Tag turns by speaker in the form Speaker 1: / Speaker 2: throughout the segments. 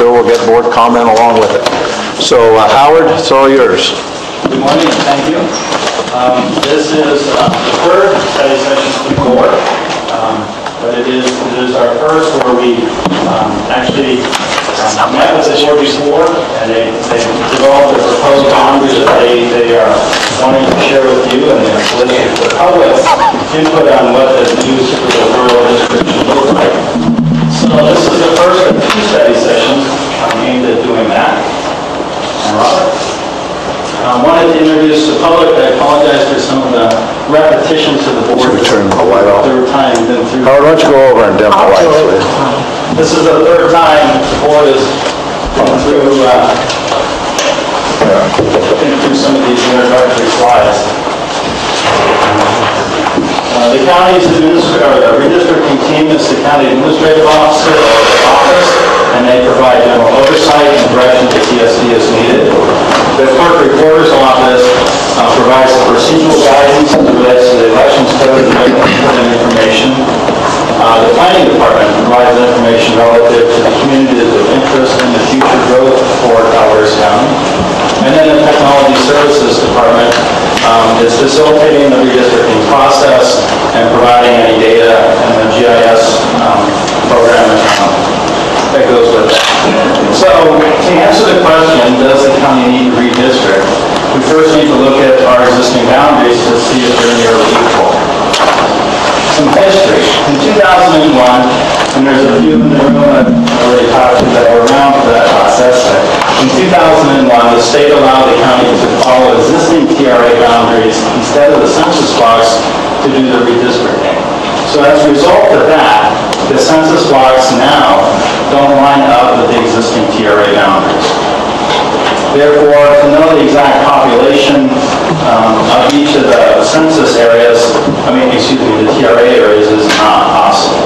Speaker 1: sure we'll get board comment along with it. So Howard, it's all yours.
Speaker 2: Good morning and thank you. This is the third study session for the board, but it is our first where we actually met with the board before, and they developed a proposed boundaries that they are wanting to share with you and solicit the public input on what the new rural district should look like. So this is the first of two study sessions aimed at doing that. And Robert? I wanted to introduce the public. I apologize for some of the repetition to the board.
Speaker 1: Should we turn the light off?
Speaker 2: Third time we've been through.
Speaker 1: Howard, why don't you go over and dim the lights, please?
Speaker 2: This is the third time the board has been through some of these introductory slides. The county's redistricting team is the county administrative office, and they provide general oversight and direction to TSD as needed. The clerk recorder's office provides the procedural guidance as it relates to the elections code and information. The planning department provides information relative to the communities of interest in the future growth for Calaveras County. And then the technology services department is facilitating the redistricting process and providing any data and the GIS program that goes with it. So to answer the question, does the county need to redistrict, we first need to look at our existing boundaries to see if they're nearly equal. Some history. In 2001, and there's a few in the room that already talked to that were around for that process, in 2001, the state allowed the county to follow existing TRA boundaries instead of the census blocks to do the redistricting. So as a result of that, the census blocks now don't line up with the existing TRA boundaries. Therefore, to know the exact population of each of the census areas, the TRA areas is not possible.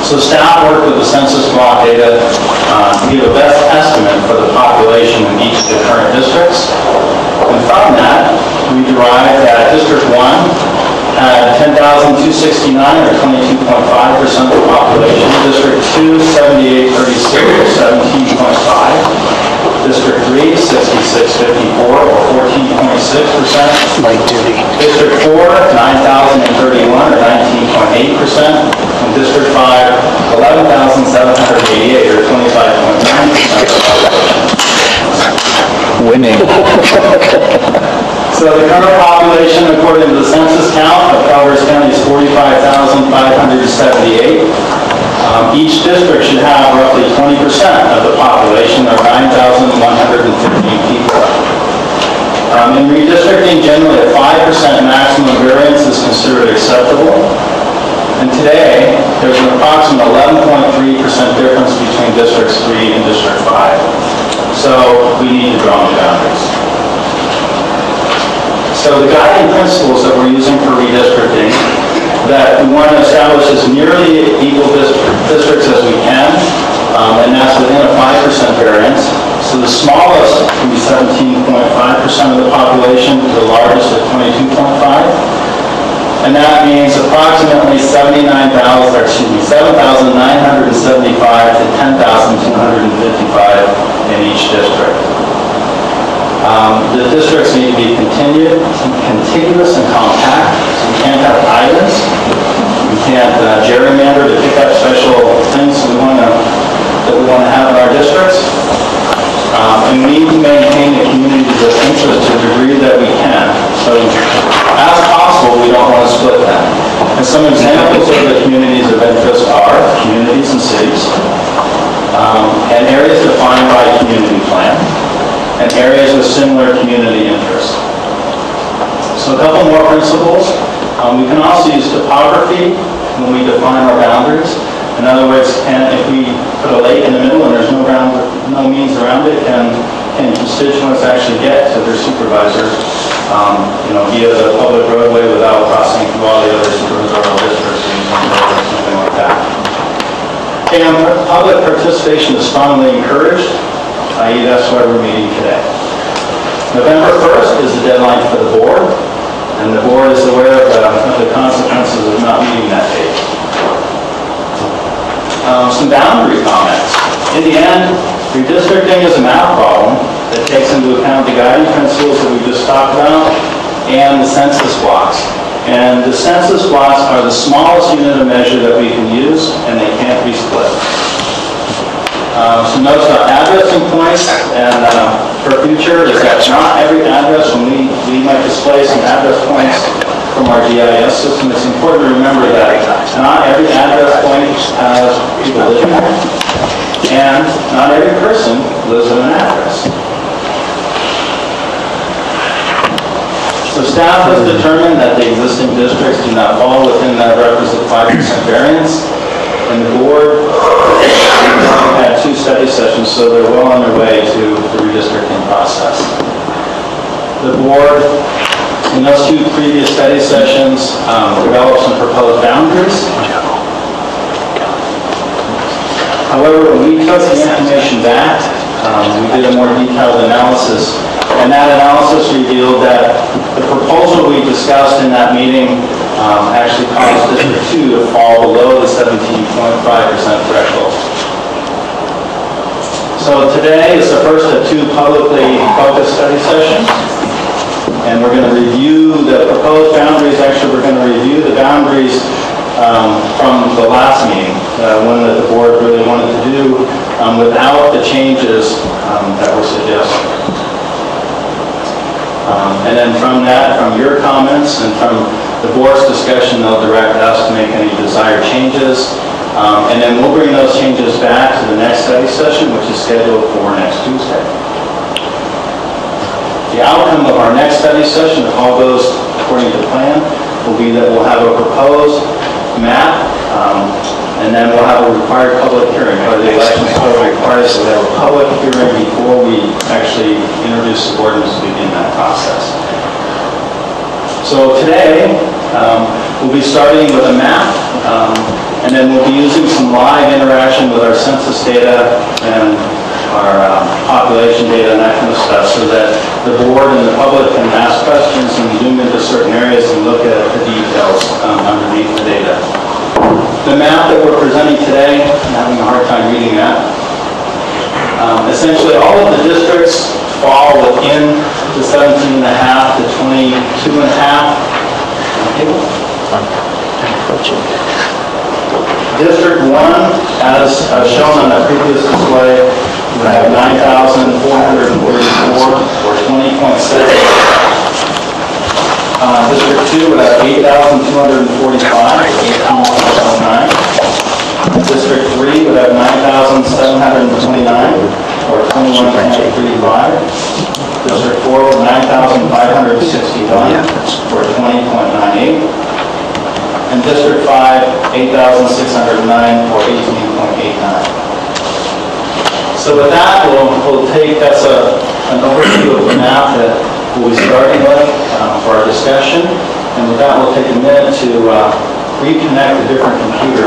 Speaker 2: So staff worked with the census block data to give a best estimate for the population in each of the current districts. And from that, we derived that District 1 had 10,269, or 22.5% of the population. District 2, 7,836, or 17.5%. District 3, 6,654, or 14.6%.
Speaker 3: Light duty.
Speaker 2: District 4, 9,031, or 19.8%. And District 5, 11,788, or 25.9%.
Speaker 3: Winning.
Speaker 2: So the current population, according to the census count of Calaveras County, is 45,578. Each district should have roughly 20% of the population, or 9,115 people. In redistricting, generally a 5% maximum variance is considered acceptable. And today, there's an approximate 11.3% difference between Districts 3 and District 5. So we need to draw the boundaries. So the guiding principles that we're using for redistricting, that we want to establish as nearly equal districts as we can, and that's within a 5% variance. So the smallest can be 17.5% of the population, the largest at 22.5%. And that means approximately 7,975 to 10,255 in each district. The districts need to be contiguous and compact. So we can't have islands. We can't gerrymander to pick up special things that we want to have in our districts. And we need to maintain the communities of interest to the degree that we can. So as possible, we don't want to split them. And some examples of the communities of interest are communities and cities, and areas defined by community plan, and areas with similar community interest. So a couple more principles. We can also use topography when we define our boundaries. In other words, if we put a lake in the middle and there's no means around it, can constituents actually get to their supervisor, via the public roadway without crossing through all the other supervisorial districts or something like that. And public participation is strongly encouraged, i.e. that's why we're meeting today. November 1st is the deadline for the board, and the board is aware of the consequences of not meeting that date. Some boundary comments. In the end, redistricting is a math problem that takes into account the guiding principles that we just talked about and the census blocks. And the census blocks are the smallest unit of measure that we can use, and they can't be split. So notice our addressing points, and for future, is that not every address, when we might display some address points from our GIS system, it's important to remember that not every address point has people living there, and not every person lives in an address. So staff has determined that the existing districts do not fall within that requisite 5% variance, and the board had 2 study sessions, so they're well on their way to the redistricting process. The board, in those 2 previous study sessions, developed some proposed boundaries. However, when we took the information back, we did a more detailed analysis, and that analysis revealed that the proposal we discussed in that meeting actually caused District 2 to fall below the 17.5% threshold. So today is the first of 2 publicly focused study sessions, and we're going to review the proposed boundaries. Actually, we're going to review the boundaries from the last meeting, one that the board really wanted to do without the changes that were suggested. And then from that, from your comments and from the board's discussion, they'll direct us to make any desired changes. And then we'll bring those changes back to the next study session, which is scheduled for next Tuesday. The outcome of our next study session, if all goes according to plan, will be that we'll have a proposed map, and then we'll have a required public hearing. But the election code requires that we have a public hearing before we actually introduce the ordinance to begin that process. So today, we'll be starting with a map, and then we'll be using some live interaction with our census data and our population data and that kind of stuff, so that the board and the public can ask questions and zoom into certain areas and look at the details underneath the data. The map that we're presenting today, I'm having a hard time reading that. Essentially, all of the districts fall within the 17.5 to 22.5. District 1, as shown on the previous display, we have 9,444, or 20.6. District 2 would have 8,245, 18.09. District 3 would have 9,729, or 21.35. District 4 would have 9,561, or 20.98. And District 5, 8,609, or 18.89. So with that, we'll take, that's an overview of the map that we'll be starting with for our discussion. And with that, we'll take a minute to reconnect a different computer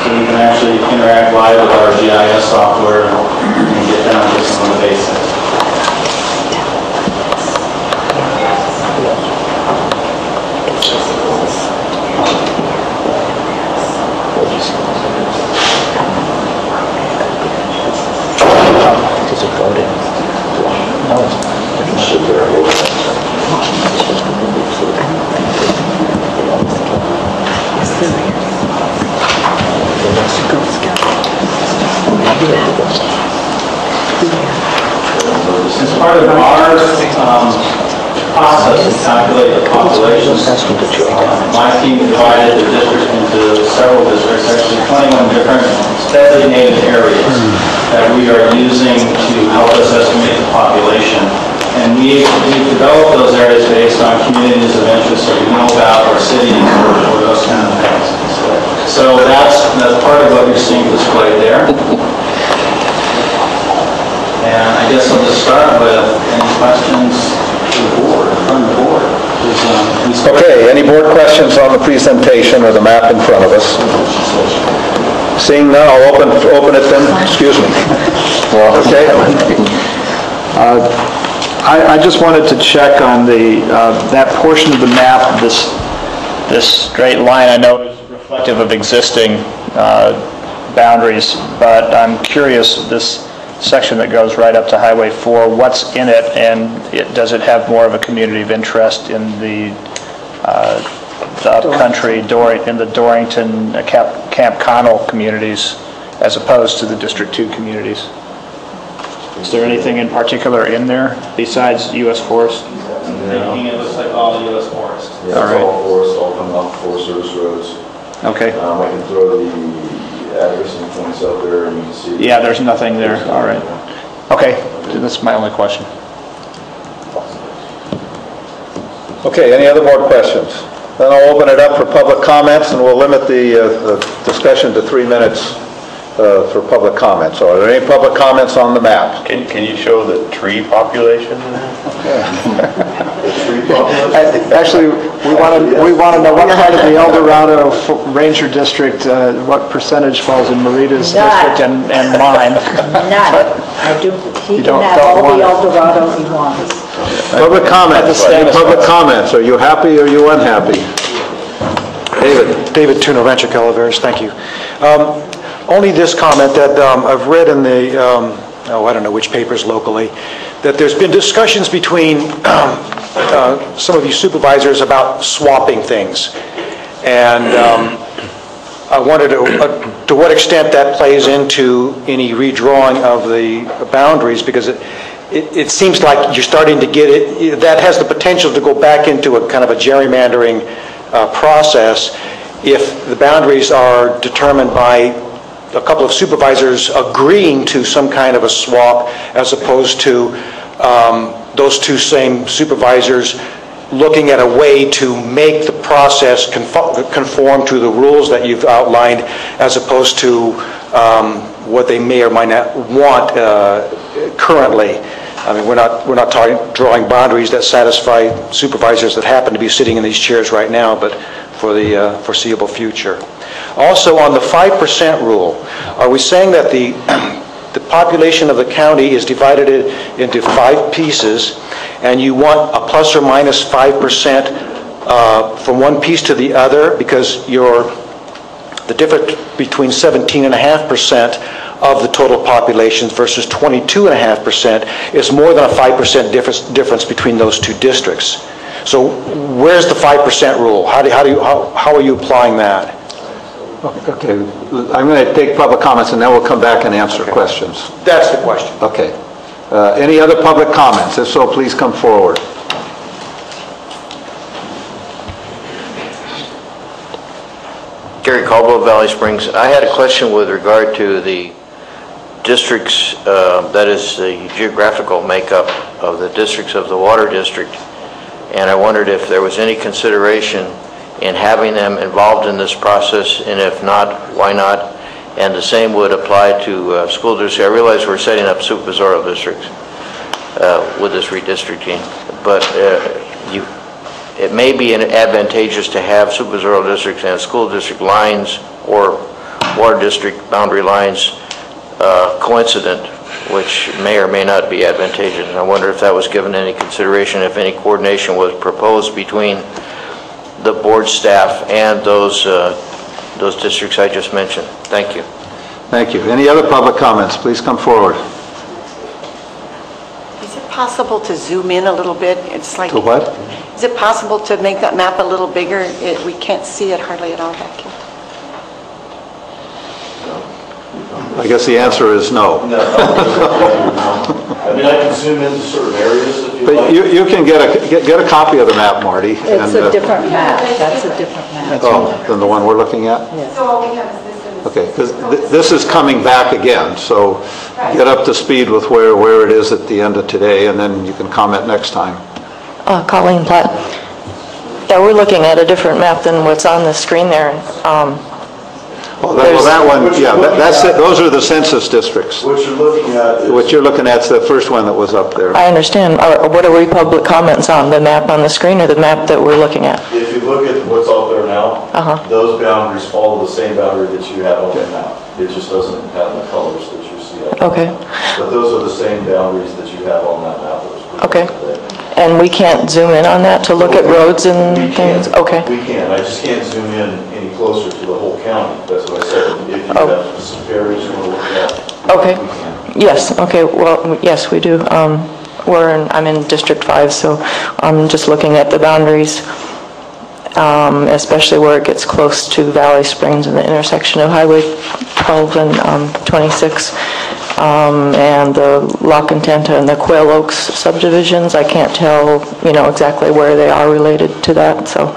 Speaker 2: so we can actually interact live with our GIS software and get down to some of the basics. As part of our process to calculate the populations, my team divided the district into several districts, actually 21 different designated areas that we are using to help us estimate the population. And we've developed those areas based on communities of interest that we know about, or cities, or those kind of things. So that's part of what you're seeing displayed there. And I guess I'll just start with any questions to the board, from the board.
Speaker 1: Okay, any board questions on the presentation or the map in front of us? Seeing none, I'll open it then. Excuse me. Well, okay.
Speaker 3: I just wanted to check on the that portion of the map. This straight line, I know, is reflective of existing boundaries, but I'm curious, this section that goes right up to Highway 4, what's in it, and does it have more of a community of interest in the upcountry, in the Dorrington, Camp Connell communities, as opposed to the District 2 communities? Is there anything in particular in there besides U.S. Forest?
Speaker 2: Thinking it looks like all U.S. Forest.
Speaker 4: Yeah,
Speaker 3: All
Speaker 4: it's
Speaker 3: right.
Speaker 4: all forest, all coming off Forest Service roads.
Speaker 3: Okay.
Speaker 4: I can throw the address and points out there and you can see.
Speaker 3: Yeah, there's nothing there. All right. Okay, that's my only question.
Speaker 1: Okay, any other more questions? Then I'll open it up for public comments, and we'll limit the discussion to 3 minutes for public comments. So are there any public comments on the map?
Speaker 5: Can you show the tree population?
Speaker 3: Actually, we want to know what part of the El Dorado Ranger District, what percentage falls in Marita's district and mine.
Speaker 6: None. He
Speaker 3: You
Speaker 6: can have
Speaker 3: don't
Speaker 6: all
Speaker 3: want
Speaker 6: the
Speaker 3: it.
Speaker 6: El Dorado he wants.
Speaker 1: Public comments. Any public comments? Are you happy or are you unhappy?
Speaker 7: David Tuno, Rancho Calaveras, thank you. Only this comment that I've read in the, I don't know which papers locally, that there's been discussions between some of you supervisors about swapping things. And I wondered to what extent that plays into any redrawing of the boundaries, because it seems like you're starting to get it, that has the potential to go back into a kind of a gerrymandering process if the boundaries are determined by a couple of supervisors agreeing to some kind of a swap, as opposed to those two same supervisors looking at a way to make the process conform to the rules that you've outlined, as opposed to what they may or might not want currently. I mean, we're not drawing boundaries that satisfy supervisors that happen to be sitting in these chairs right now, but for the foreseeable future. Also, on the 5% rule, are we saying that the population of the county is divided into 5 pieces, and you want a plus or minus 5% from one piece to the other, because the difference between 17.5% of the total population versus 22.5% is more than a 5% difference between those two districts. So where's the 5% rule? How are you applying that?
Speaker 1: Okay, I'm going to take public comments and then we'll come back and answer questions.
Speaker 7: That's the question.
Speaker 1: Okay. Any other public comments? If so, please come forward.
Speaker 5: Gary Caldwell, Valley Springs. I had a question with regard to the districts, that is the geographical makeup of the districts of the water district. And I wondered if there was any consideration in having them involved in this process, and if not, why not? And the same would apply to school districts. I realize we're setting up supervisorial districts with this redistricting, but it may be advantageous to have supervisorial districts and school district lines or water district boundary lines coincident, which may or may not be advantageous. And I wonder if that was given any consideration, if any coordination was proposed between the board staff and those districts I just mentioned. Thank you.
Speaker 1: Thank you. Any other public comments? Please come forward.
Speaker 6: Is it possible to zoom in a little bit? It's like.
Speaker 1: To what?
Speaker 6: Is it possible to make that map a little bigger? We can't see it hardly at all back here.
Speaker 1: I guess the answer is no.
Speaker 4: No. I mean, I can zoom into certain areas if you
Speaker 1: But
Speaker 4: like.
Speaker 1: you can get a copy of the map, Marty.
Speaker 6: It's a different map. That's a different map.
Speaker 1: Oh, than the one we're looking at?
Speaker 8: So all we have is this and this.
Speaker 1: Okay, because this is coming back again, so get up to speed with where it is at the end of today, and then you can comment next time.
Speaker 9: Colleen Platt. Yeah, we're looking at a different map than what's on the screen there.
Speaker 1: Well, that one, yeah, that's it. Those are the census districts.
Speaker 4: What you're looking at is...
Speaker 1: What you're looking at is the first one that was up there.
Speaker 9: I understand. What are we public comments on? The map on the screen or the map that we're looking at?
Speaker 4: If you look at what's out there now, those boundaries follow the same boundary that you have on the map. It just doesn't have the colors that you see out there.
Speaker 9: Okay.
Speaker 4: But those are the same boundaries that you have on that map that was presented today.
Speaker 9: And we can't zoom in on that to look at roads and things? Okay.
Speaker 4: We can. I just can't zoom in any closer to the whole county. That's what I said. If
Speaker 9: Oh.
Speaker 4: have some areas you want to look at.
Speaker 9: Okay. Yes, okay, well, yes, we do. I'm in District 5, so I'm just looking at the boundaries, especially where it gets close to Valley Springs and the intersection of Highway 12 and 26, and the La Contenta and the Quail Oaks subdivisions. I can't tell, exactly where they are related to that, so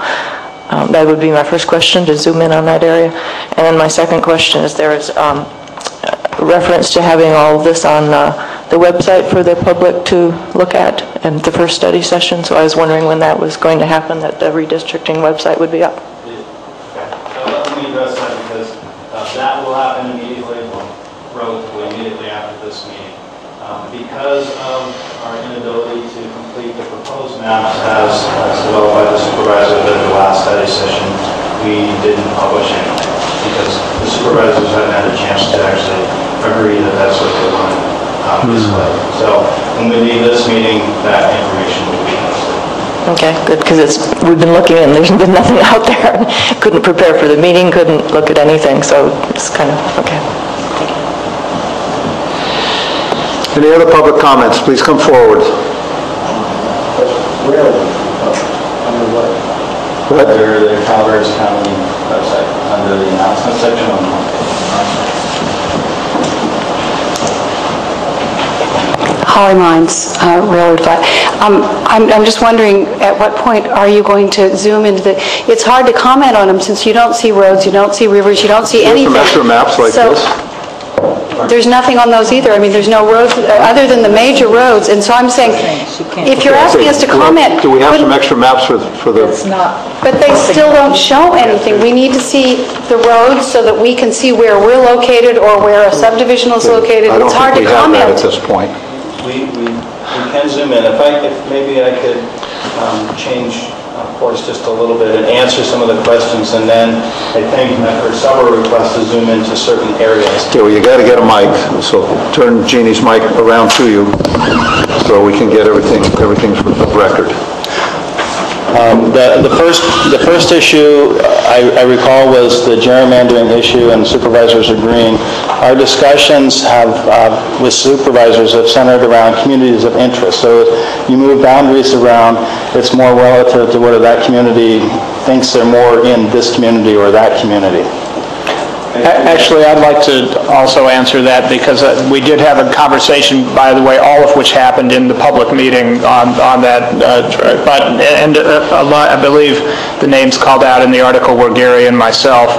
Speaker 9: that would be my first question, to zoom in on that area. And then my second question is, there is reference to having all of this on the website for the public to look at in the first study session, so I was wondering when that was going to happen, that the redistricting website would be up.
Speaker 2: Okay. Let me address that, because that will happen immediately, relatively immediately after this meeting. Because of our inability to complete the proposed maps as developed by the supervisor at the last study session, we didn't publish anything, because the supervisors hadn't had a chance to actually agree that that's what they wanted displayed. So when we leave this meeting, that information will be posted.
Speaker 9: Okay, good, because we've been looking and there's been nothing out there. Couldn't prepare for the meeting, couldn't look at anything, so it's kind of, okay.
Speaker 1: Any other public comments? Please come forward.
Speaker 2: Really? Under what?
Speaker 1: What?
Speaker 2: Under the Calaveras County website, under the announcement section on the homepage.
Speaker 8: Holly Mines, Railroad 5. I'm just wondering, at what point are you going to zoom into the... It's hard to comment on them since you don't see roads, you don't see rivers, you don't see anything.
Speaker 1: Some extra maps like this?
Speaker 8: There's nothing on those either. I mean, there's no roads other than the major roads. And so I'm saying, if you're asking us to comment...
Speaker 1: Do we have some extra maps for the...
Speaker 10: It's not.
Speaker 8: But they still don't show anything. We need to see the roads so that we can see where we're located or where a subdivision is located. It's hard to comment.
Speaker 1: I don't think we have that at this point.
Speaker 2: We can zoom in. If maybe I could change course just a little bit and answer some of the questions, and then I think I've heard several requests to zoom into certain areas.
Speaker 1: Okay, well, you got to get a mic, so turn Jeannie's mic around to you so we can get everything for the record.
Speaker 2: The first issue I recall was the gerrymandering issue, and supervisors agreeing. Our discussions with supervisors have centered around communities of interest. So if you move boundaries around, it's more relative to whether that community thinks they're more in this community or that community.
Speaker 3: Actually, I'd like to also answer that, because we did have a conversation, by the way, all of which happened in the public meeting on that. I believe the names called out in the article were Gary and myself.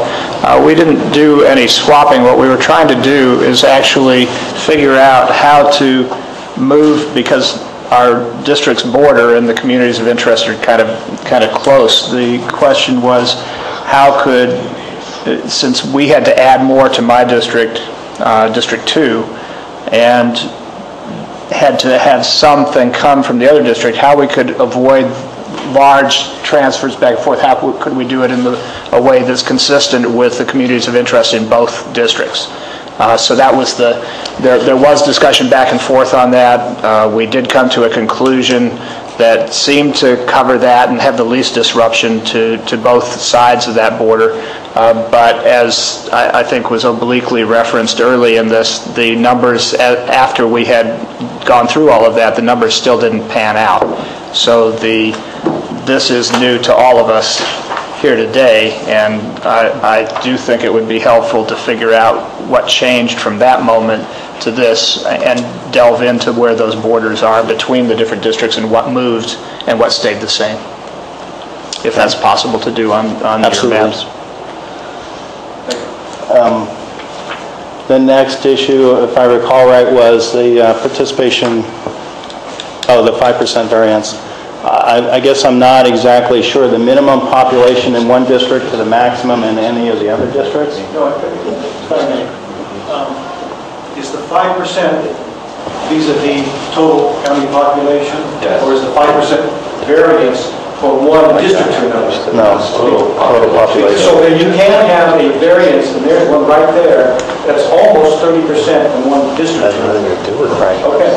Speaker 3: We didn't do any swapping. What we were trying to do is actually figure out how to move, because our district's border and the communities of interest are kind of close. The question was, how could, since we had to add more to my district, District 2, and had to have something come from the other district, how we could avoid large transfers back and forth. How could we do it in a way that's consistent with the communities of interest in both districts? So that was there was discussion back and forth on that. We did come to a conclusion that seemed to cover that and have the least disruption to both sides of that border. But as I think was obliquely referenced early in this, the numbers, after we had gone through all of that, the numbers still didn't pan out. So this is new to all of us here today, and I do think it would be helpful to figure out what changed from that moment to this and delve into where those borders are between the different districts and what moved and what stayed the same, if that's possible to do on your maps.
Speaker 2: The next issue, if I recall right, was the participation, the 5% variance. I guess I'm not exactly sure. The minimum population in one district to the maximum in any of the other districts?
Speaker 7: No, is the 5% vis-a-vis total county population?
Speaker 2: Yes.
Speaker 7: Or is the 5% variance for one district to another?
Speaker 2: No, total population.
Speaker 7: So then you can have a variance, and there's one right there, that's almost 30% in one district.
Speaker 2: Right.
Speaker 7: Okay.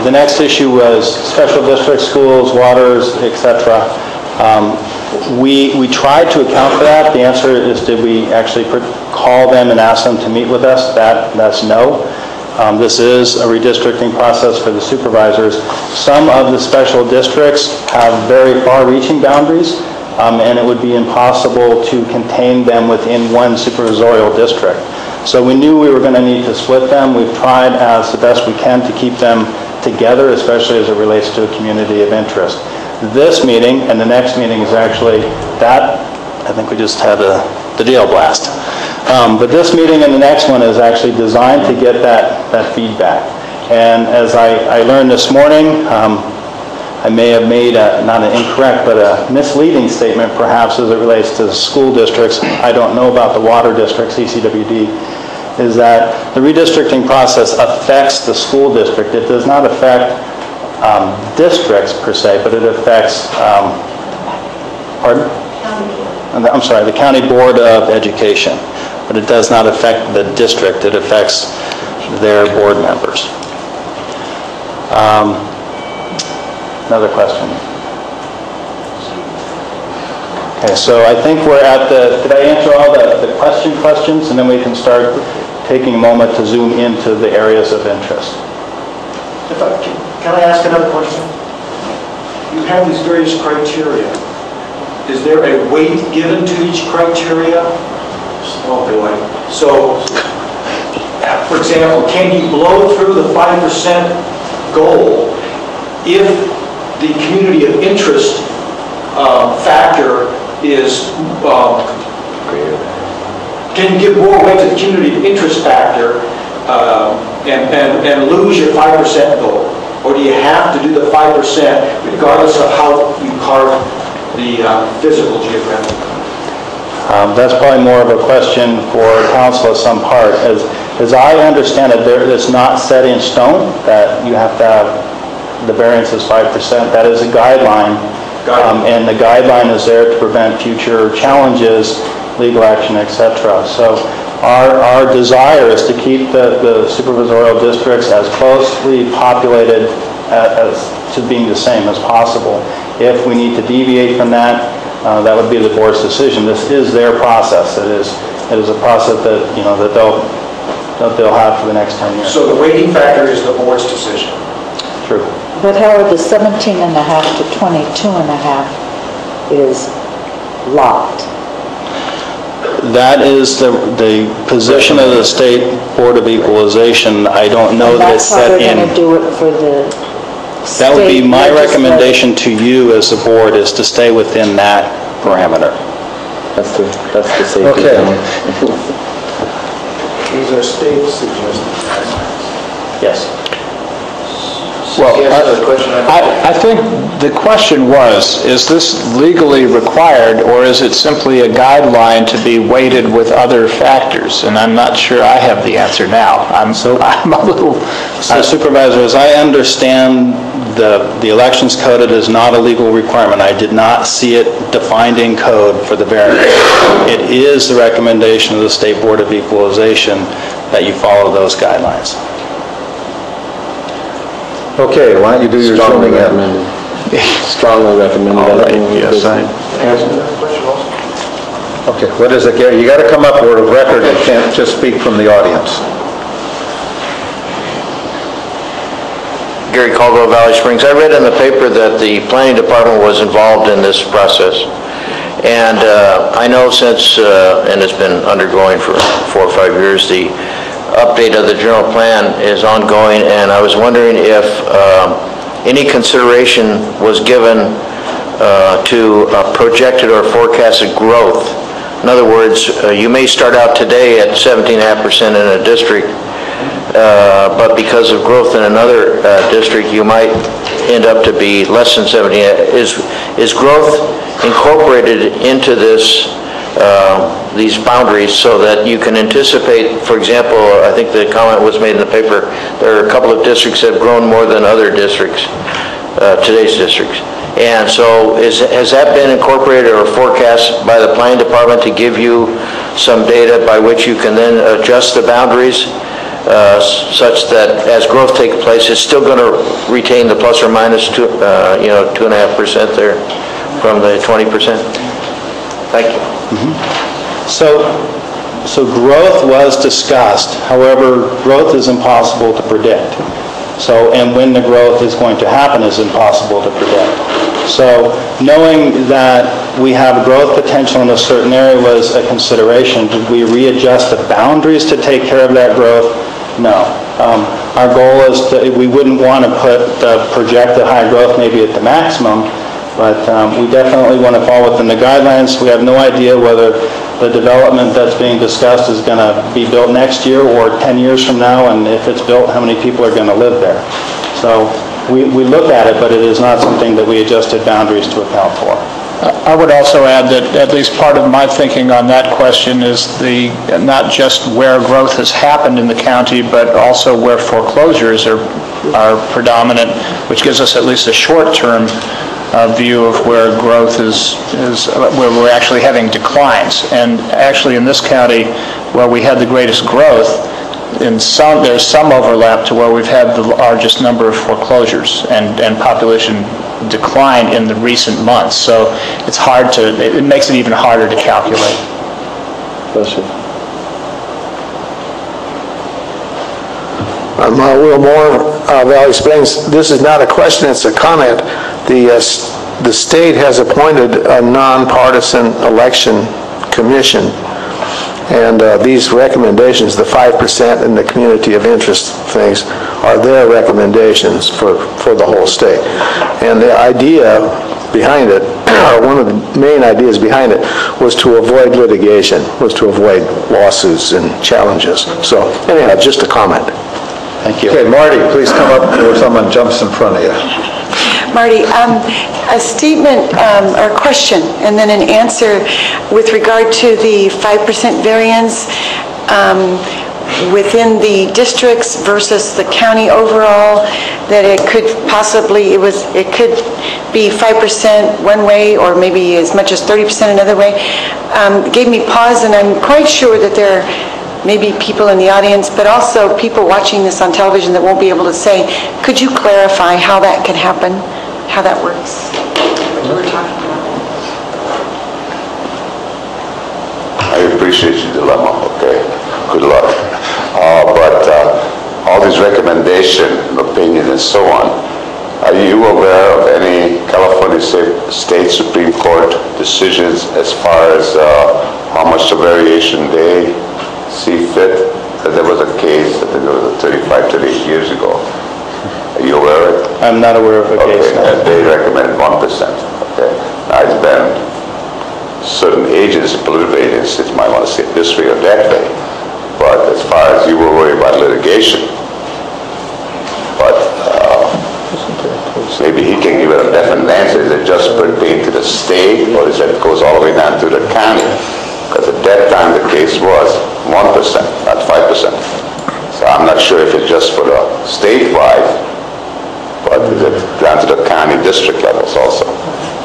Speaker 2: The next issue was special district schools, waters, etc. We tried to account for that. The answer is, did we actually call them and ask them to meet with us? That's no. This is a redistricting process for the supervisors. Some of the special districts have very far-reaching boundaries, and it would be impossible to contain them within one supervisorial district. So we knew we were going to need to split them. We've tried as the best we can to keep them together, especially as it relates to a community of interest. This meeting and the next meeting is actually that. I think we just had the deal blast. But this meeting and the next one is actually designed to get that feedback. And as I learned this morning, I may have made not an incorrect, but a misleading statement perhaps as it relates to the school districts. I don't know about the water districts, ECWD, is that the redistricting process affects the school district. It does not affect districts per se, but it affects, pardon? I'm sorry, the County Board of Education. But it does not affect the district. It affects their board members. Another question. Okay, so I think we're at did I answer all the questions? And then we can start taking a moment to zoom into the areas of interest.
Speaker 7: Can I ask another question? You have these various criteria. Is there a weight given to each criteria? Oh boy. So, for example, can you blow through the 5% goal if the community of interest factor is, can you give more weight to the community of interest factor and lose your 5% goal? Or do you have to do the 5% regardless of how you carve the physical geographic?
Speaker 2: That's probably more of a question for council of some part. As I understand it, it's not set in stone that you have to have the variance is 5%. That is a guideline. And the guideline is there to prevent future challenges, legal action, etc. So our desire is to keep the supervisorial districts as closely populated as to being the same as possible. If we need to deviate from that, that would be the board's decision. This is their process. It is a process that that they'll have for the next 10 years.
Speaker 7: So the weighting factor is the board's decision.
Speaker 2: True.
Speaker 10: But Howard, the 17.5 to 22.5 is locked.
Speaker 2: That is the position of the State Board of Equalization. I don't know that it's set in.
Speaker 10: That's how they're going to do it for the state.
Speaker 2: That would be my recommendation to you as the board, is to stay within that parameter.
Speaker 11: That's the safety.
Speaker 1: Okay.
Speaker 7: These are state suggested.
Speaker 2: Yes.
Speaker 3: Well, I think the question was, is this legally required, or is it simply a guideline to be weighted with other factors? And I'm not sure I have the answer now. I'm a little...
Speaker 2: So Supervisor, as I understand the elections code, it is not a legal requirement. I did not see it defined in code for the variance. It is the recommendation of the State Board of Equalization that you follow those guidelines.
Speaker 1: Okay, why don't you do your zooming in?
Speaker 11: Strongly recommended.
Speaker 3: All right, yes,
Speaker 1: Okay, what is it, Gary? You got to come up with a record. You can't just speak from the audience.
Speaker 5: Gary Caldwell, Valley Springs. I read in the paper that the planning department was involved in this process. And I know since, and it's been undergoing for 4 or 5 years, the update of the general plan is ongoing, and I was wondering if any consideration was given to projected or forecasted growth. In other words, you may start out today at 17.5% in a district, but because of growth in another district, you might end up to be less than 17. Is growth incorporated into this these boundaries so that you can anticipate? For example, I think the comment was made in the paper, there are a couple of districts that have grown more than other districts, today's districts. And so has that been incorporated or forecast by the planning department to give you some data by which you can then adjust the boundaries such that as growth takes place, it's still going to retain the plus or minus 2.5% there? from the 20%? Thank you.
Speaker 2: So growth was discussed. However, growth is impossible to predict. And when the growth is going to happen is impossible to predict. So knowing that we have growth potential in a certain area was a consideration. Did we readjust the boundaries to take care of that growth? No. Our goal is we wouldn't want to put the projected high growth maybe at the maximum, but we definitely want to fall within the guidelines. We have no idea whether the development that's being discussed is going to be built next year or 10 years from now, and if it's built, how many people are going to live there. So we look at it, but it is not something that we adjusted boundaries to account for.
Speaker 3: I would also add that at least part of my thinking on that question is not just where growth has happened in the county, but also where foreclosures are predominant, which gives us at least a short-term view of where growth is where we're actually having declines. And actually in this county, where we had the greatest growth, there's some overlap to where we've had the largest number of foreclosures and population decline in the recent months. So it's it makes it even harder to calculate.
Speaker 12: Will Moore, Valley Springs. This is not a question, it's a comment. The state has appointed a nonpartisan election commission, and these recommendations, the 5% and the community of interest things, are their recommendations for the whole state. And the idea behind it, or one of the main ideas behind it, was to avoid litigation, was to avoid lawsuits and challenges. So anyhow, just a comment.
Speaker 2: Thank you.
Speaker 1: Okay, Marty, please come up before someone jumps in front of you.
Speaker 6: Marty, a statement or question and then an answer with regard to the 5% variance within the districts versus the county overall, that it could possibly, it could be 5% one way or maybe as much as 30% another way. Gave me pause, and I'm quite sure that there are maybe people in the audience, but also people watching this on television that won't be able to say, could you clarify how that can happen, how that works? What you were talking about.
Speaker 13: I appreciate your dilemma, okay? Good luck. But all these recommendations and opinions and so on, are you aware of any California State Supreme Court decisions as far as how much the variation they see fit? That there was a case, I think it was 35, 38 years ago. Are you aware of it?
Speaker 2: I'm not aware of a case.
Speaker 13: Okay, they recommended 1%. Okay, now it's been certain agents, political agents, you might want to say it this way or that way. But as far as you were worried about litigation, but maybe he can give it a definite answer. Is it just pertain to the state, or is it goes all the way down to the county? Because at that time the case was 1%, not 5%. So I'm not sure if it's just for the statewide, but is it down to the county district levels also?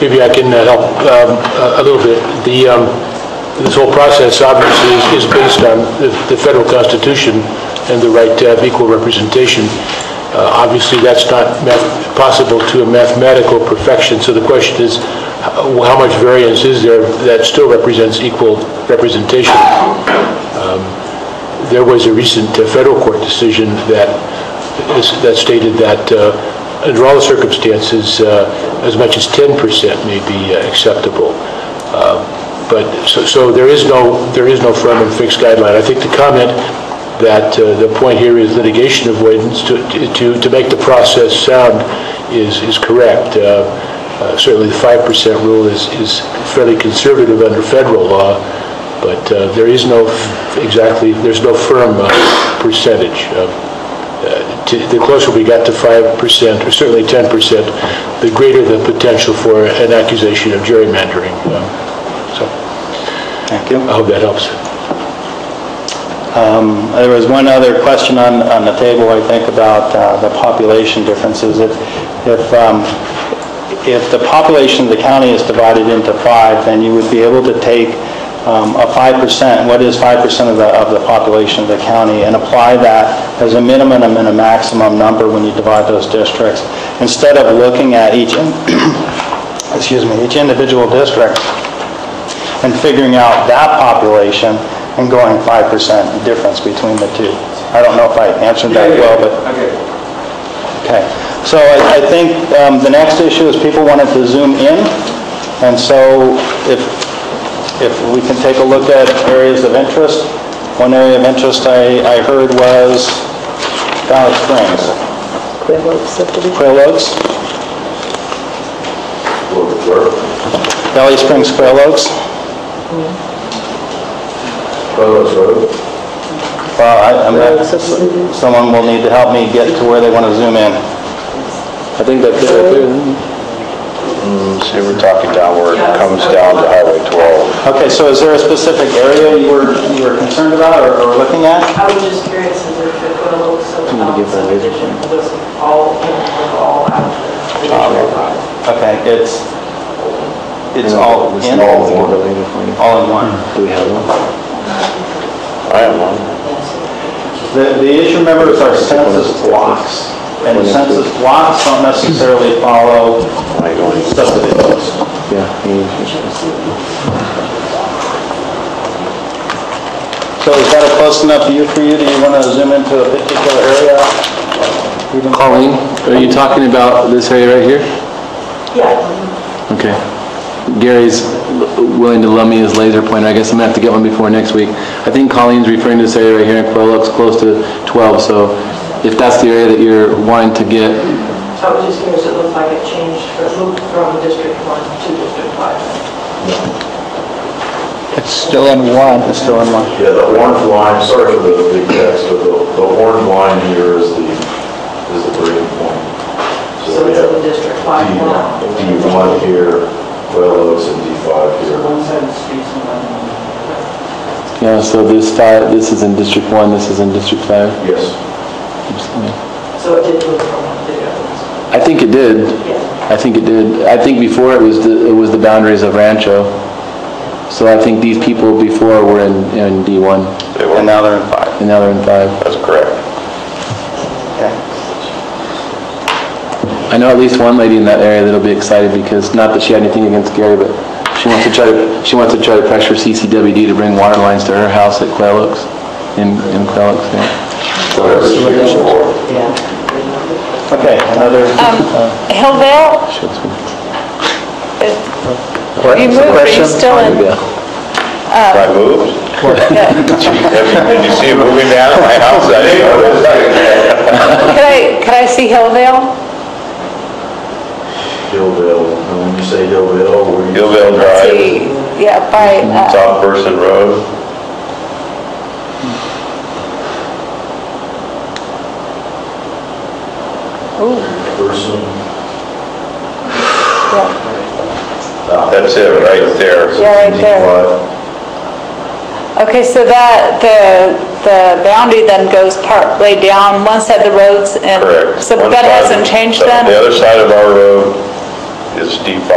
Speaker 14: Maybe I can help a little bit. This whole process obviously is based on the federal Constitution and the right to have equal representation. Obviously that's not possible to a mathematical perfection, so the question is how much variance is there that still represents equal representation? There was a recent federal court decision that stated that under all the circumstances, as much as 10% may be acceptable. But so there is no firm and fixed guideline. I think the comment that the point here is litigation avoidance to make the process sound is correct. Certainly the 5% rule is fairly conservative under federal law, but there's no firm percentage. The closer we got to 5%, or certainly 10%, the greater the potential for an accusation of gerrymandering.
Speaker 2: Thank you.
Speaker 14: I hope that helps.
Speaker 2: There was one other question on the table, I think, about the population differences. If the population of the county is divided into 5, then you would be able to take a 5%, what is 5% of the population of the county, and apply that as a minimum and a maximum number when you divide those districts. Instead of looking at each each individual district, and figuring out that population and going 5% difference between the two. I don't know if I answered that well, but... Okay. So I think the next issue is people wanted to zoom in, and so if we can take a look at areas of interest. One area of interest I heard was Valley Springs.
Speaker 10: Quail Oaks subdivision.
Speaker 2: Quail Oaks. Valley Springs, Quail Oaks.
Speaker 4: Quail Oaks Road.
Speaker 2: Well, someone will need to help me get to where they want to zoom in.
Speaker 11: I think that's it right there.
Speaker 12: See, we're talking down where it comes down to Highway 12.
Speaker 2: Okay, so is there a specific area you were concerned about or looking at?
Speaker 15: I was just curious if the Quail Oaks subdivision was all out.
Speaker 2: Okay, it's all in? All in one.
Speaker 11: Do we have one?
Speaker 12: I have one.
Speaker 2: The issue, remember, is our census blocks. And the census blocks don't necessarily follow subdivisions.
Speaker 11: Yeah.
Speaker 2: So is that a close enough view for you? Do you want to zoom into a particular area?
Speaker 11: Colleen, are you talking about this area right here?
Speaker 15: Yeah.
Speaker 11: Okay. Gary's willing to loan me his laser pointer. I guess I'm going to have to get one before next week. I think Colleen's referring to this area right here in Quail Oaks, close to 12. So if that's the area that you're wanting to get.
Speaker 15: So I was just curious, it looked like it changed, moved from District 1 to District 5.
Speaker 3: It's still in one.
Speaker 2: It's still in one.
Speaker 4: Yeah, the orange line, sorry for the big text, but the orange line here is the breaking point.
Speaker 15: So
Speaker 4: we
Speaker 15: it's
Speaker 4: have
Speaker 15: in District 5 now.
Speaker 4: D1 here, Quail Oaks, and D5 here.
Speaker 15: One side of the street's in one.
Speaker 11: Yeah, so this is in District 1, this is in District 5?
Speaker 4: Yes.
Speaker 15: So it did move from one to the other?
Speaker 11: I think it did.
Speaker 15: Yeah.
Speaker 11: I think it did. I think before it was the boundaries of Rancho. So I think these people before were in D1.
Speaker 2: And now they're in 5.
Speaker 11: And now they're in 5.
Speaker 12: That's correct.
Speaker 2: Okay.
Speaker 11: I know at least one lady in that area that'll be excited because, not that she had anything against Gary, but she wants to try to pressure CCWD to bring water lines to her house at Quail Oaks, in Quail Oaks.
Speaker 15: Yeah.
Speaker 2: Okay, another...
Speaker 8: Hillvale? You moved, are you still in?
Speaker 12: I moved? Did you see it moving down at my house? I didn't notice.
Speaker 8: Could I see Hillvale?
Speaker 4: Hillvale, and when you say Hillvale, where you...
Speaker 12: Hillvale Drive.
Speaker 8: See, yeah, by...
Speaker 12: South Burson Road.
Speaker 4: Person.
Speaker 12: That's it, right there.
Speaker 8: Yeah, right there. Okay, so that, the boundary then goes partway down one side of the roads and...
Speaker 12: Correct.
Speaker 8: So that hasn't changed then?
Speaker 12: The other side of our road is D5.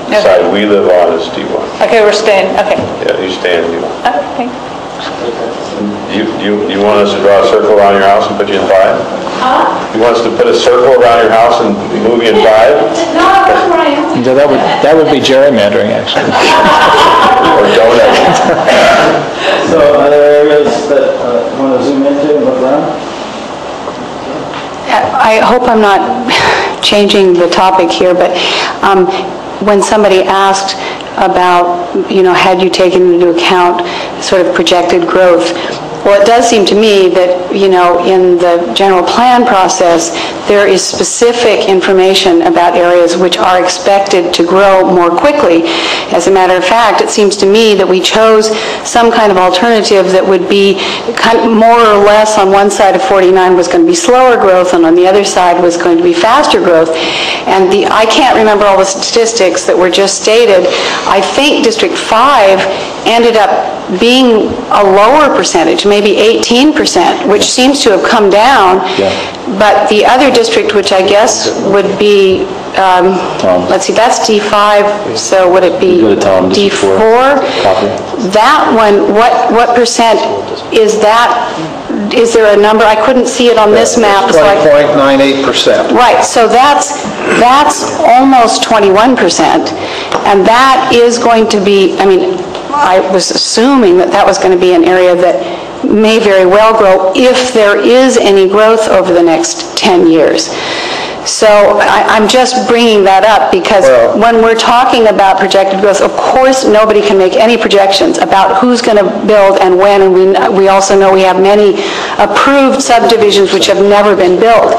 Speaker 12: The
Speaker 8: Okay.
Speaker 12: side we live on is D1.
Speaker 8: Okay, we're staying, okay.
Speaker 12: Yeah, you stay in D1.
Speaker 8: Okay.
Speaker 12: You want us to draw a circle around your house and put you in 5?
Speaker 8: Huh?
Speaker 12: You want us to put a circle around your house and move you in 5?
Speaker 8: No, that's where I am.
Speaker 3: So that would be gerrymandering, actually.
Speaker 12: Or donut?
Speaker 2: So are there areas that you want to zoom into and look around?
Speaker 8: I hope I'm not changing the topic here, but when somebody asked about, had you taken into account sort of projected growth, well, it does seem to me that, in the general plan process, there is specific information about areas which are expected to grow more quickly. As a matter of fact, it seems to me that we chose some kind of alternative that would be kind of more or less on one side of 49 was going to be slower growth and on the other side was going to be faster growth. And I can't remember all the statistics that were just stated. I think District 5 ended up being a lower percentage, maybe 18%, which seems to have come down.
Speaker 11: Yeah.
Speaker 8: But the other district, which I guess would be, let's see, that's D5, so would it be
Speaker 11: Go to Tom, District
Speaker 8: D4?
Speaker 11: Copy.
Speaker 8: That one, what percent is that? Is there a number? I couldn't see it on this map. So
Speaker 1: 20.98%.
Speaker 8: right, so that's almost 21%. And that is going to be, I mean, I was assuming that that was going to be an area that may very well grow if there is any growth over the next 10 years. So I'm just bringing that up because when we're talking about projected growth, of course, nobody can make any projections about who's going to build and when, and we also know we have many approved subdivisions which have never been built.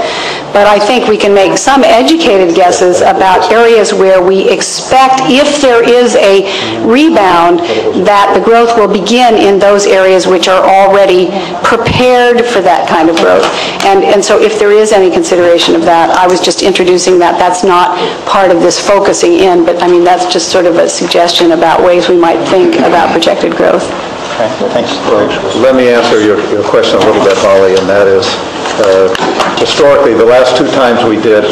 Speaker 8: But I think we can make some educated guesses about areas where we expect, if there is a rebound, that the growth will begin in those areas which are already prepared for that kind of growth. And so if there is any consideration of that, I was just introducing that. That's not part of this focusing in, but I mean, that's just sort of a suggestion about ways we might think about projected growth.
Speaker 1: Okay, thanks. Well, let me answer your question a little bit, Holly, and that is, historically, the last two times we did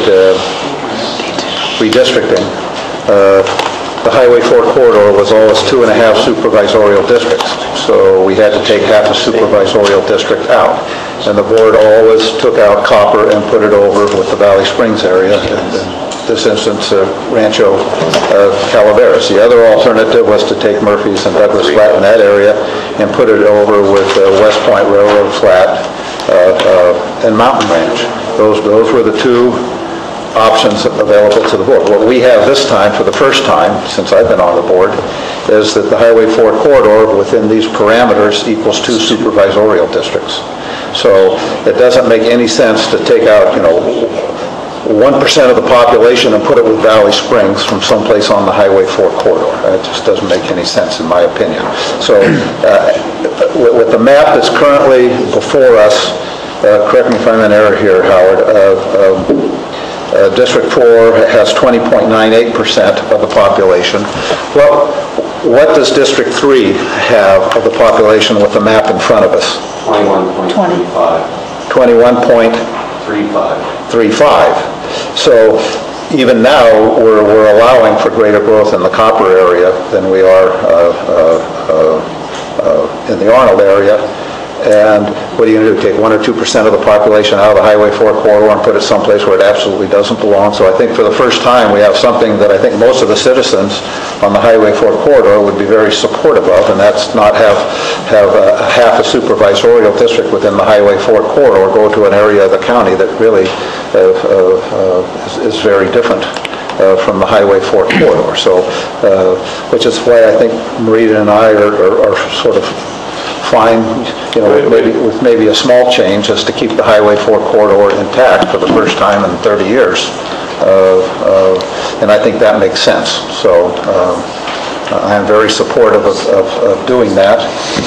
Speaker 1: redistricting, the Highway 4 corridor was always 2.5 supervisorial districts. So we had to take half a supervisorial district out. And the board always took out Copper and put it over with the Valley Springs area, and in this instance, Rancho Calaveras. The other alternative was to take Murphy's and Douglas Flat in that area and put it over with West Point Railroad Flat and Mountain Ranch. Those were the two options available to the board. What we have this time, for the first time since I've been on the board, is that the Highway 4 corridor within these parameters equals 2 supervisorial districts. So it doesn't make any sense to take out, 1% of the population and put it with Valley Springs from someplace on the Highway 4 corridor. It just doesn't make any sense in my opinion. So with the map that's currently before us, correct me if I'm in error here, Howard, District 4 has 20.98% of the population. Well, what does District 3 have of the population with the map in front of us?
Speaker 4: 21.35.
Speaker 1: 21.35. So even now, we're allowing for greater growth in the Copper area than we are in the Arnold area. And what are you going to do, take 1 or 2% of the population out of the Highway 4 corridor and put it someplace where it absolutely doesn't belong? So I think for the first time, we have something that I think most of the citizens on the Highway 4 corridor would be very supportive of, and that's not have half a supervisorial district within the Highway 4 corridor go to an area of the county that really is very different from the Highway 4 corridor. So, which is why I think Marita and I are sort of fine, with maybe a small change, is to keep the Highway 4 corridor intact for the first time in 30 years. And I think that makes sense. So I'm very supportive of doing that.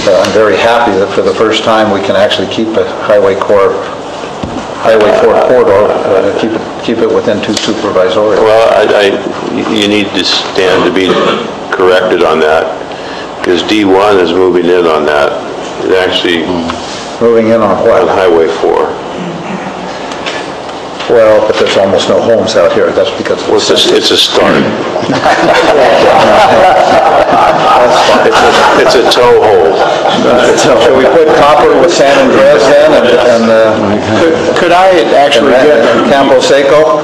Speaker 1: I'm very happy that for the first time we can actually keep the Highway 4 corridor, keep it within 2 supervisorial.
Speaker 16: Well, you need to stand to be corrected on that, because D1 is moving in on that. It actually...
Speaker 1: Moving in on what?
Speaker 16: On Highway 4.
Speaker 1: Well, but there's almost no homes out here. That's because
Speaker 16: it's a start. It's a toe hole.
Speaker 1: Should we put Copper with San Andreas then, and
Speaker 3: could I actually get
Speaker 1: Campo Seco?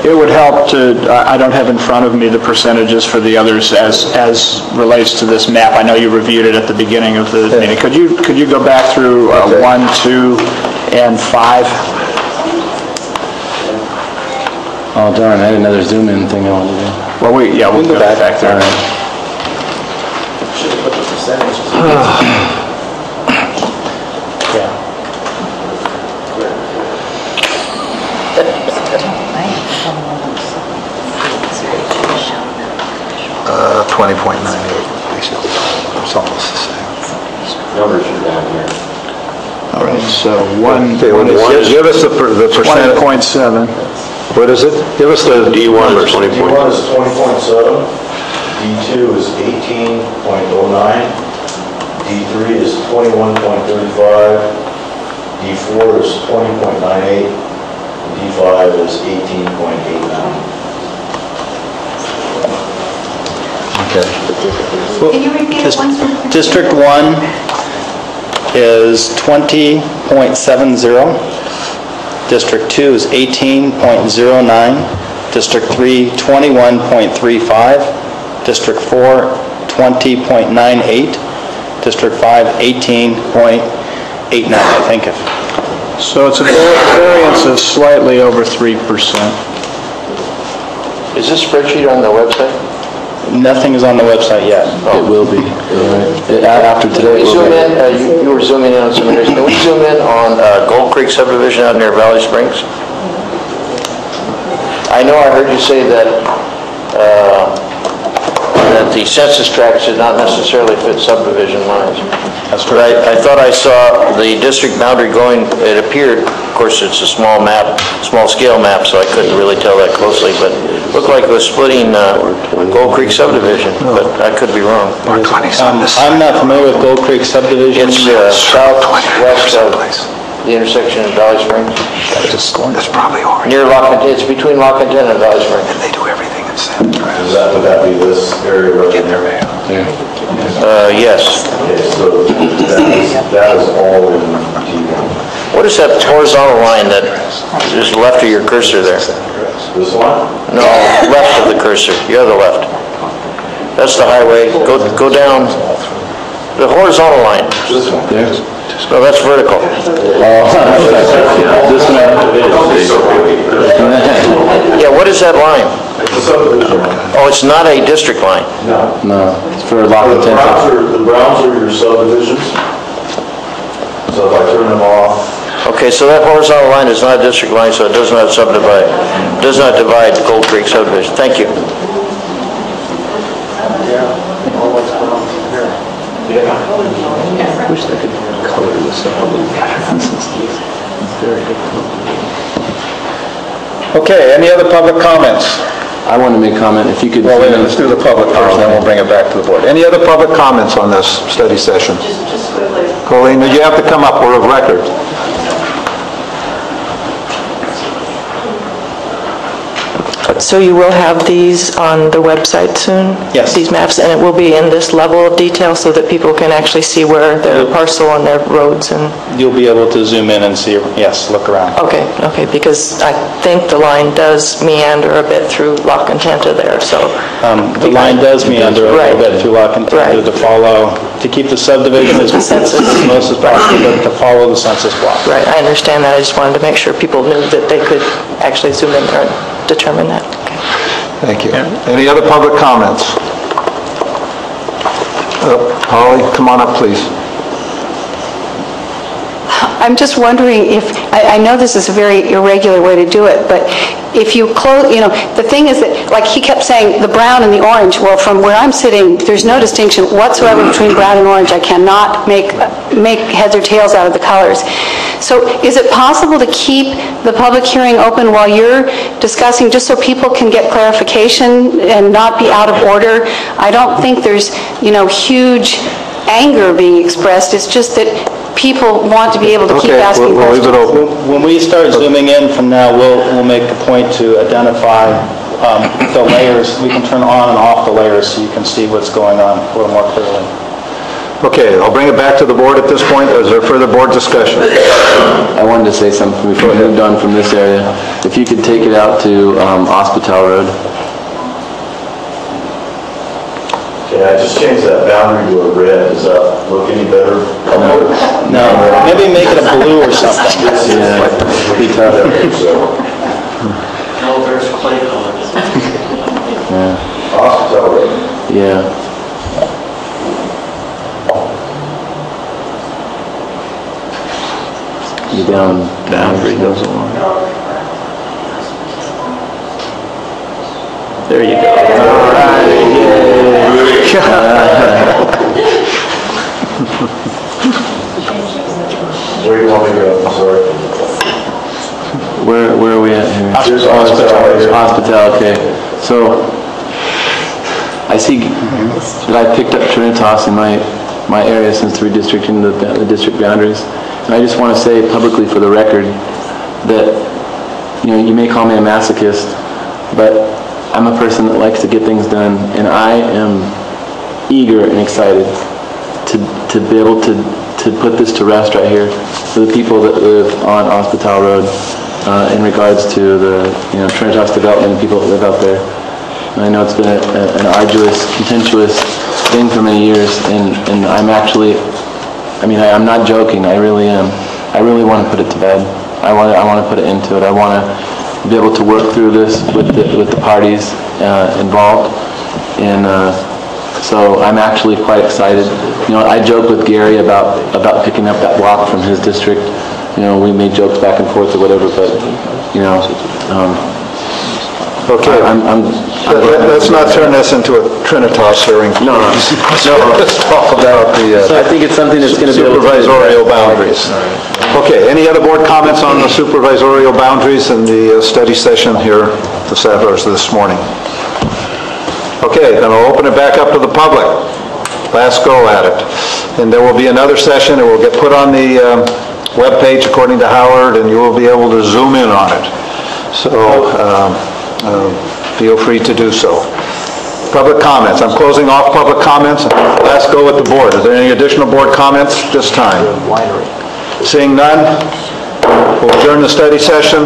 Speaker 3: It would help to, I don't have in front of me the percentages for the others as relates to this map. I know you reviewed it at the beginning of the meeting. Could you go back through 1, 2, and 5?
Speaker 11: Oh darn, I had another zoom in thing I wanted to do.
Speaker 3: Well, we'll go back there.
Speaker 11: All right.
Speaker 2: Should have put the percentages.
Speaker 3: Yeah.
Speaker 1: 20.98, basically. It's almost the same.
Speaker 4: Numbers are down here.
Speaker 3: All right, so
Speaker 1: give us the percent.
Speaker 3: 20.7.
Speaker 1: What is it? Give us the
Speaker 16: D1 is 20.7.
Speaker 4: D1 is 20.7. D2 is 18.09. D3 is 21.35. D4 is 20.98. D5 is 18.89.
Speaker 1: Okay.
Speaker 8: Can you repeat it once more?
Speaker 17: District 1 is 20.70. District 2 is 18.09.
Speaker 2: District 3, 21.35, District 4, 20.98, District 5, 18.89, I think.
Speaker 3: So it's a variance of slightly over 3%.
Speaker 5: Is this spreadsheet on the website?
Speaker 2: Nothing is on the website yet.
Speaker 11: It will be. After today.
Speaker 5: Zoom in, you were zooming in on some areas. Can we zoom in on Gold Creek subdivision out near Valley Springs? I know I heard you say that that the census tracts did not necessarily fit subdivision lines.
Speaker 2: That's
Speaker 5: But I thought I saw the district boundary going, it appeared, of course it's a small map, small scale map, so I couldn't really tell that closely, but it looked like it was splitting Gold Creek subdivision, but I could be wrong.
Speaker 2: I'm not familiar with Gold Creek subdivision.
Speaker 5: It's southwest of the intersection of Valley Springs.
Speaker 1: That's probably all right.
Speaker 5: Near it's between La Content and Valley Springs.
Speaker 1: And they do everything in San Andreas.
Speaker 4: Would that be this area right there?
Speaker 5: Yes.
Speaker 4: Okay, so that is all in D1.
Speaker 5: What is that horizontal line that is left of your cursor there?
Speaker 4: This one?
Speaker 5: No, left of the cursor, the other left. That's the highway. Go down the horizontal line.
Speaker 4: This one?
Speaker 5: No, that's vertical.
Speaker 11: This one.
Speaker 5: Yeah, what is that line?
Speaker 4: It's a subdivision line.
Speaker 5: Oh, it's not a district line.
Speaker 11: No, it's for lot
Speaker 4: The
Speaker 11: content.
Speaker 4: browns are your subdivisions. So if I turn them off,
Speaker 5: Okay, so that horizontal line is not a district line, so it does not subdivide, does not divide Gold Creek subdivision. Thank you.
Speaker 11: Wish I could color this up a little bit. Very difficult.
Speaker 1: Okay, any other public comments?
Speaker 11: I want to make a comment, if you could...
Speaker 1: Well, wait, let's do the public first, then we'll bring it back to the board. Any other public comments on this study session?
Speaker 15: Just quickly.
Speaker 1: Colleen, you have to come up, we're of record.
Speaker 9: So you will have these on the website soon?
Speaker 2: Yes.
Speaker 9: These maps, and it will be in this level of detail so that people can actually see where their parcel and their roads and...
Speaker 2: You'll be able to zoom in and see, yes, look around.
Speaker 9: Okay, because I think the line does meander a bit through La Contenta there, so...
Speaker 2: The line does meander a little bit through La Contenta to follow, to keep the subdivision as close as possible, but to follow the census block.
Speaker 9: Right, I understand that. I just wanted to make sure people knew that they could actually zoom in there and determine that.
Speaker 1: Thank you. Any other public comments? Holly, come on up, please.
Speaker 8: I'm just wondering if, I know this is a very irregular way to do it, but if you close, the thing is that, like he kept saying, the brown and the orange, well, from where I'm sitting, there's no distinction whatsoever between brown and orange. I cannot make heads or tails out of the colors. So is it possible to keep the public hearing open while you're discussing, just so people can get clarification and not be out of order? I don't think there's, huge anger being expressed. It's just that people want to be able to keep asking questions.
Speaker 1: We'll leave it open.
Speaker 2: When we start zooming in from now, we'll make a point to identify the layers. We can turn on and off the layers so you can see what's going on a little more clearly.
Speaker 1: Okay, I'll bring it back to the board at this point. Is there further board discussion?
Speaker 11: I wanted to say something before we moved on from this area. If you could take it out to Hospital Road.
Speaker 4: okay, I just changed that boundary to a red. Does that look any better?
Speaker 2: No, maybe make it a blue or something.
Speaker 11: Yeah, be tough.
Speaker 5: No, there's clay colors.
Speaker 11: Yeah.
Speaker 4: Hospital Road.
Speaker 11: Yeah. You boundary goes along.
Speaker 3: There you go.
Speaker 11: All right.
Speaker 4: Where do you want me to go? I'm sorry.
Speaker 11: Where are we at here?
Speaker 4: Hospital.
Speaker 11: Hospital, okay. So, I see that I picked up Trinitas in my area since redistricting the district boundaries. And I just want to say publicly for the record that, you may call me a masochist, but I'm a person that likes to get things done, and I am eager and excited to be able to put this to rest right here for the people that live on Hospital Road. in regards to the, Trinitas development and people that live out there. And I know it's been an arduous, contentious thing for many years, and I'm actually, I'm not joking, I really am. I really want to put it to bed. I want to put it into it. I want to be able to work through this with the parties involved, and so I'm actually quite excited. I joke with Gary about picking up that block from his district. We made jokes back and forth or whatever, but
Speaker 1: okay. Let's not turn this into a Trinitas hearing.
Speaker 11: No.
Speaker 1: Let's talk about the
Speaker 11: So I think it's something that's going to be
Speaker 1: supervisorial boundaries. Okay, any other board comments on the supervisorial boundaries in the study session here this morning? Okay, then I'll open it back up to the public. Last go at it. And there will be another session. It will get put on the webpage according to Howard, and you will be able to zoom in on it. So feel free to do so. Public comments. I'm closing off public comments. Last go with the board. Is there any additional board comments this time? Seeing none, we'll adjourn the study session.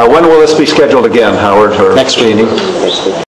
Speaker 1: When will this be scheduled again, Howard? Next meeting.